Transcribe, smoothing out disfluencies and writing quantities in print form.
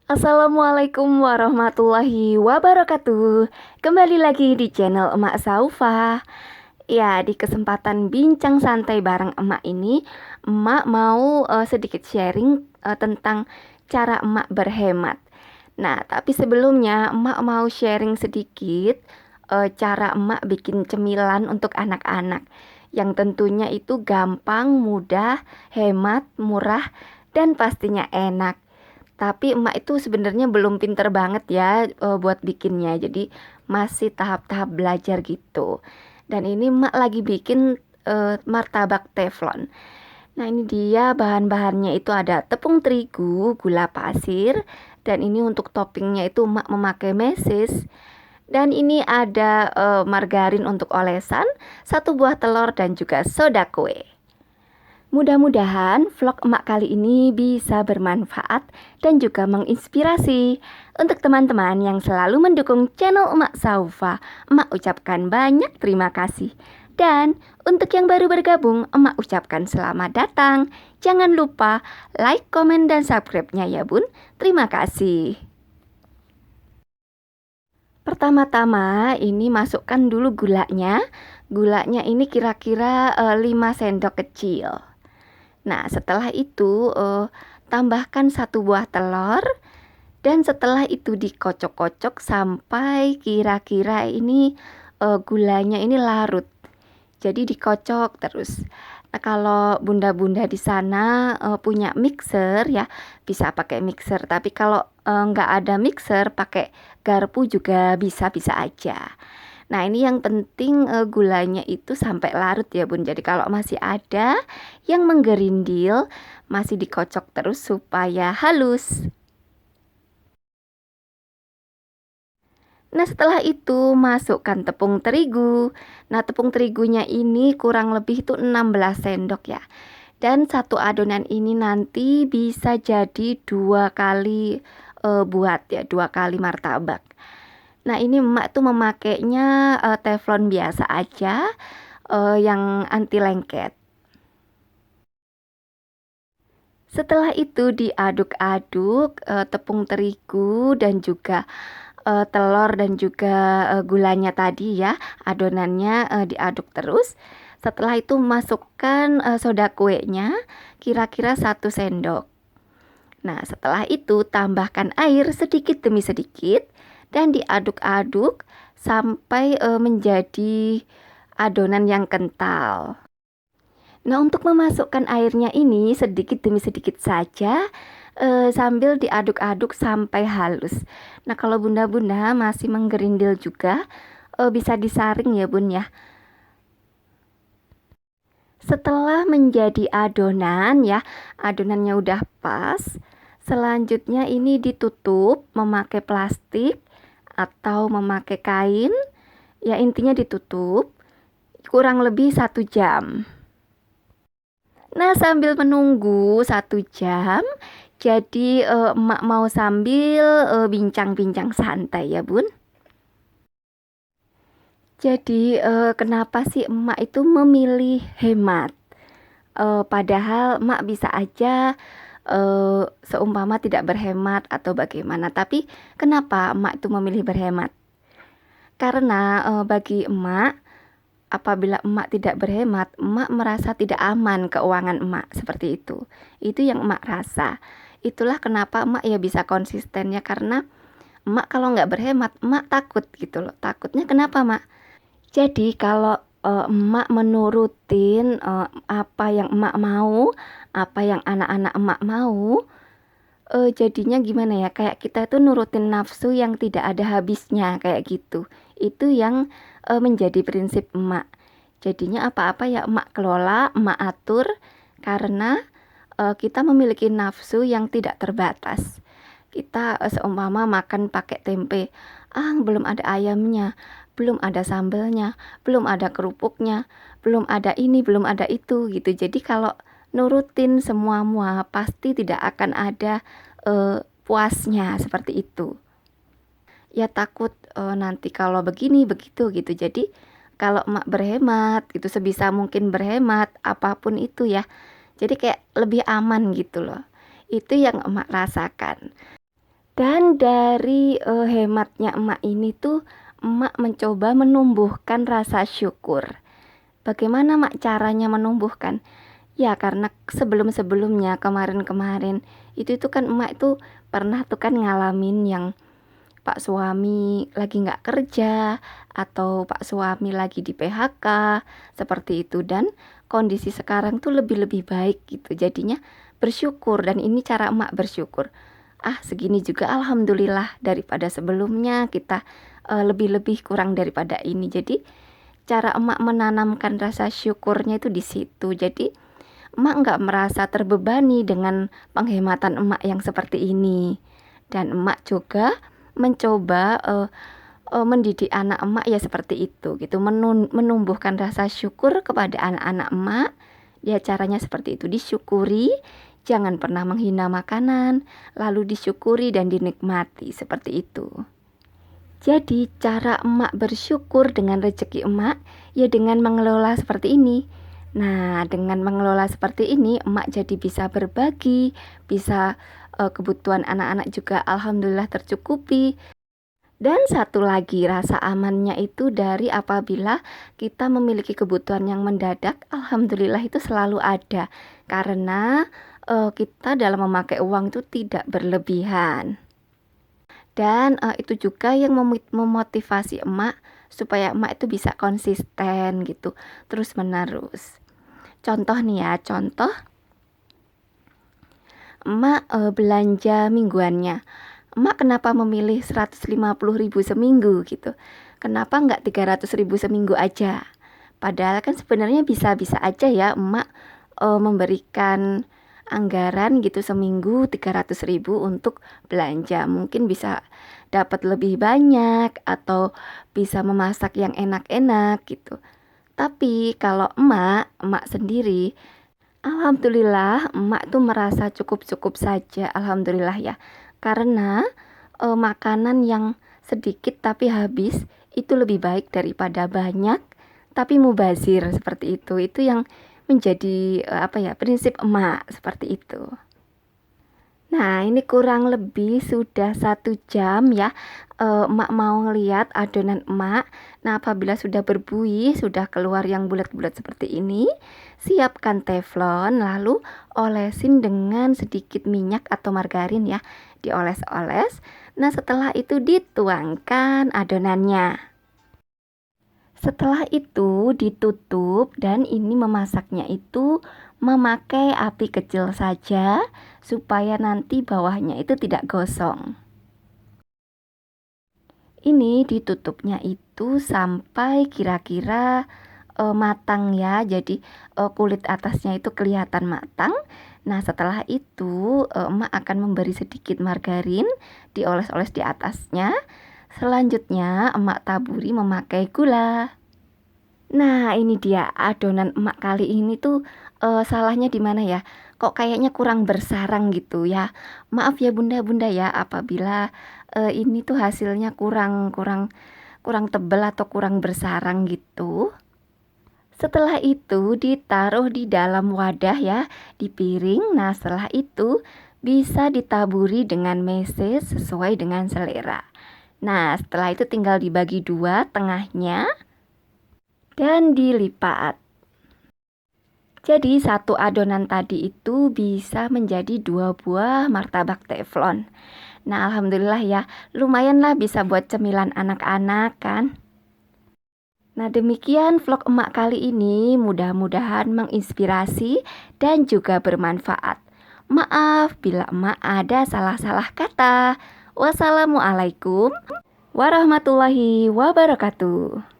Assalamualaikum warahmatullahi wabarakatuh. Kembali lagi di channel Emak Saufa. Ya, di kesempatan bincang santai bareng Emak ini, Emak mau sedikit sharing tentang cara Emak berhemat. Nah, tapi sebelumnya Emak mau sharing sedikit cara Emak bikin cemilan untuk anak-anak. Yang tentunya itu gampang, mudah, hemat, murah, dan pastinya enak. Tapi emak itu sebenarnya belum pinter banget ya buat bikinnya. Jadi masih tahap-tahap belajar gitu. Dan ini emak lagi bikin martabak teflon. Nah, ini dia bahan-bahannya itu ada tepung terigu, gula pasir, dan ini untuk toppingnya itu emak memakai mesis. Dan ini ada margarin untuk olesan, satu buah telur dan juga soda kue. Mudah-mudahan vlog emak kali ini bisa bermanfaat dan juga menginspirasi. Untuk teman-teman yang selalu mendukung channel Emak Saufa, emak ucapkan banyak terima kasih. Dan untuk yang baru bergabung, emak ucapkan selamat datang. Jangan lupa like, komen, dan subscribe-nya ya bun. Terima kasih. Pertama-tama ini masukkan dulu gulanya. Gulanya ini kira-kira 5 sendok kecil. Nah, setelah itu tambahkan satu buah telur dan setelah itu dikocok-kocok sampai kira-kira ini gulanya ini larut. Jadi dikocok terus. Nah, kalau bunda-bunda di sana punya mixer ya, bisa pakai mixer. Tapi kalau nggak ada mixer, pakai garpu juga bisa-bisa aja. Nah, ini yang penting gulanya itu sampai larut ya bun. Jadi kalau masih ada yang menggerindil, masih dikocok terus supaya halus. Nah, setelah itu masukkan tepung terigu. Nah, tepung terigunya ini kurang lebih itu 16 sendok ya. Dan satu adonan ini nanti bisa jadi 2 kali buat ya, 2 kali martabak. Nah, ini emak tuh memakainya teflon biasa aja yang anti lengket. Setelah itu diaduk-aduk tepung terigu dan juga telur dan juga gulanya tadi ya, adonannya diaduk terus. Setelah itu masukkan soda kuenya kira-kira 1 sendok. Nah, setelah itu tambahkan air sedikit demi sedikit dan diaduk-aduk sampai menjadi adonan yang kental. Nah, untuk memasukkan airnya ini sedikit demi sedikit saja sambil diaduk-aduk sampai halus. Nah, kalau bunda-bunda masih menggerindil juga bisa disaring ya bun ya. Setelah menjadi adonan ya, adonannya udah pas. Selanjutnya ini ditutup memakai plastik atau memakai kain. Ya, intinya ditutup kurang lebih 1 jam. Nah, sambil menunggu 1 jam, jadi emak mau sambil bincang-bincang santai ya bun. Jadi kenapa sih emak itu memilih hemat? Padahal emak bisa aja seumpama tidak berhemat atau bagaimana. Tapi kenapa emak itu memilih berhemat? Karena bagi emak, apabila emak tidak berhemat, emak merasa tidak aman keuangan emak, seperti itu. Itu yang emak rasa. Itulah kenapa emak ya bisa konsisten ya, karena emak kalau nggak berhemat, emak takut gitu loh. Takutnya kenapa, mak? Jadi kalau emak menurutin apa yang emak mau, apa yang anak-anak emak mau, jadinya gimana ya? Kayak kita itu nurutin nafsu yang tidak ada habisnya kayak gitu. Itu yang menjadi prinsip emak. Jadinya apa-apa ya emak kelola, emak atur karena kita memiliki nafsu yang tidak terbatas. Kita seumpama makan pakai tempe, belum ada ayamnya, belum ada sambelnya, belum ada kerupuknya, belum ada ini, belum ada itu gitu. Jadi kalau nurutin semua pasti tidak akan ada puasnya seperti itu. Ya takut nanti kalau begini begitu gitu. Jadi kalau emak berhemat gitu, sebisa mungkin berhemat apapun itu ya. Jadi kayak lebih aman gitu loh. Itu yang emak rasakan. Dan dari hematnya emak ini tuh emak mencoba menumbuhkan rasa syukur. Bagaimana mak caranya menumbuhkan? Ya karena sebelum-sebelumnya kemarin-kemarin itu kan emak itu pernah tuh kan ngalamin yang pak suami lagi nggak kerja atau pak suami lagi di PHK seperti itu, dan kondisi sekarang tuh lebih baik gitu, jadinya bersyukur. Dan ini cara emak bersyukur, segini juga alhamdulillah, daripada sebelumnya kita lebih kurang daripada ini. Jadi cara emak menanamkan rasa syukurnya itu di situ. Jadi emak nggak merasa terbebani dengan penghematan emak yang seperti ini. Dan emak juga mencoba mendidik anak emak ya seperti itu gitu, menumbuhkan rasa syukur kepada anak-anak emak. Ya caranya seperti itu, disyukuri, jangan pernah menghina makanan, lalu disyukuri dan dinikmati seperti itu. Jadi cara emak bersyukur dengan rezeki emak ya dengan mengelola seperti ini. Nah, dengan mengelola seperti ini emak jadi bisa berbagi, bisa kebutuhan anak-anak juga alhamdulillah tercukupi. Dan satu lagi, rasa amannya itu dari apabila kita memiliki kebutuhan yang mendadak, alhamdulillah itu selalu ada. Karena kita dalam memakai uang itu tidak berlebihan. Dan itu juga yang memotivasi emak supaya emak itu bisa konsisten gitu, terus menerus. Contoh nih ya, contoh emak belanja mingguannya. Emak kenapa memilih 150.000 seminggu gitu? Kenapa nggak 300.000 seminggu aja? Padahal kan sebenarnya bisa-bisa aja ya emak memberikan anggaran gitu seminggu 300.000 untuk belanja. Mungkin bisa dapat lebih banyak atau bisa memasak yang enak-enak gitu. Tapi kalau emak sendiri, alhamdulillah emak tuh merasa cukup-cukup saja, alhamdulillah ya. Karena makanan yang sedikit tapi habis itu lebih baik daripada banyak tapi mubazir seperti itu. Itu yang menjadi prinsip emak seperti itu. Nah, ini kurang lebih sudah 1 jam ya. Emak mau ngeliat adonan emak. Nah, apabila sudah berbuih, sudah keluar yang bulat-bulat seperti ini, siapkan teflon, lalu olesin dengan sedikit minyak atau margarin ya, dioles-oles. Nah, setelah itu dituangkan adonannya. Setelah itu ditutup, dan ini memasaknya itu memakai api kecil saja supaya nanti bawahnya itu tidak gosong. Ini ditutupnya itu sampai kira-kira matang ya, jadi kulit atasnya itu kelihatan matang. Nah setelah itu emak akan memberi sedikit margarin, dioles-oles di atasnya. Selanjutnya emak taburi memakai gula. Nah ini dia adonan emak kali ini tuh salahnya di mana ya? Kok kayaknya kurang bersarang gitu ya. Maaf ya bunda-bunda ya apabila ini tuh hasilnya kurang tebal atau kurang bersarang gitu. Setelah itu ditaruh di dalam wadah ya, di piring. Nah setelah itu bisa ditaburi dengan meses sesuai dengan selera. Nah setelah itu tinggal dibagi dua tengahnya dan dilipat. Jadi satu adonan tadi itu bisa menjadi 2 buah martabak teflon. Nah alhamdulillah ya, lumayan lah bisa buat cemilan anak-anak kan. Nah demikian vlog emak kali ini, mudah-mudahan menginspirasi dan juga bermanfaat. Maaf bila emak ada salah-salah kata. Wassalamualaikum warahmatullahi wabarakatuh.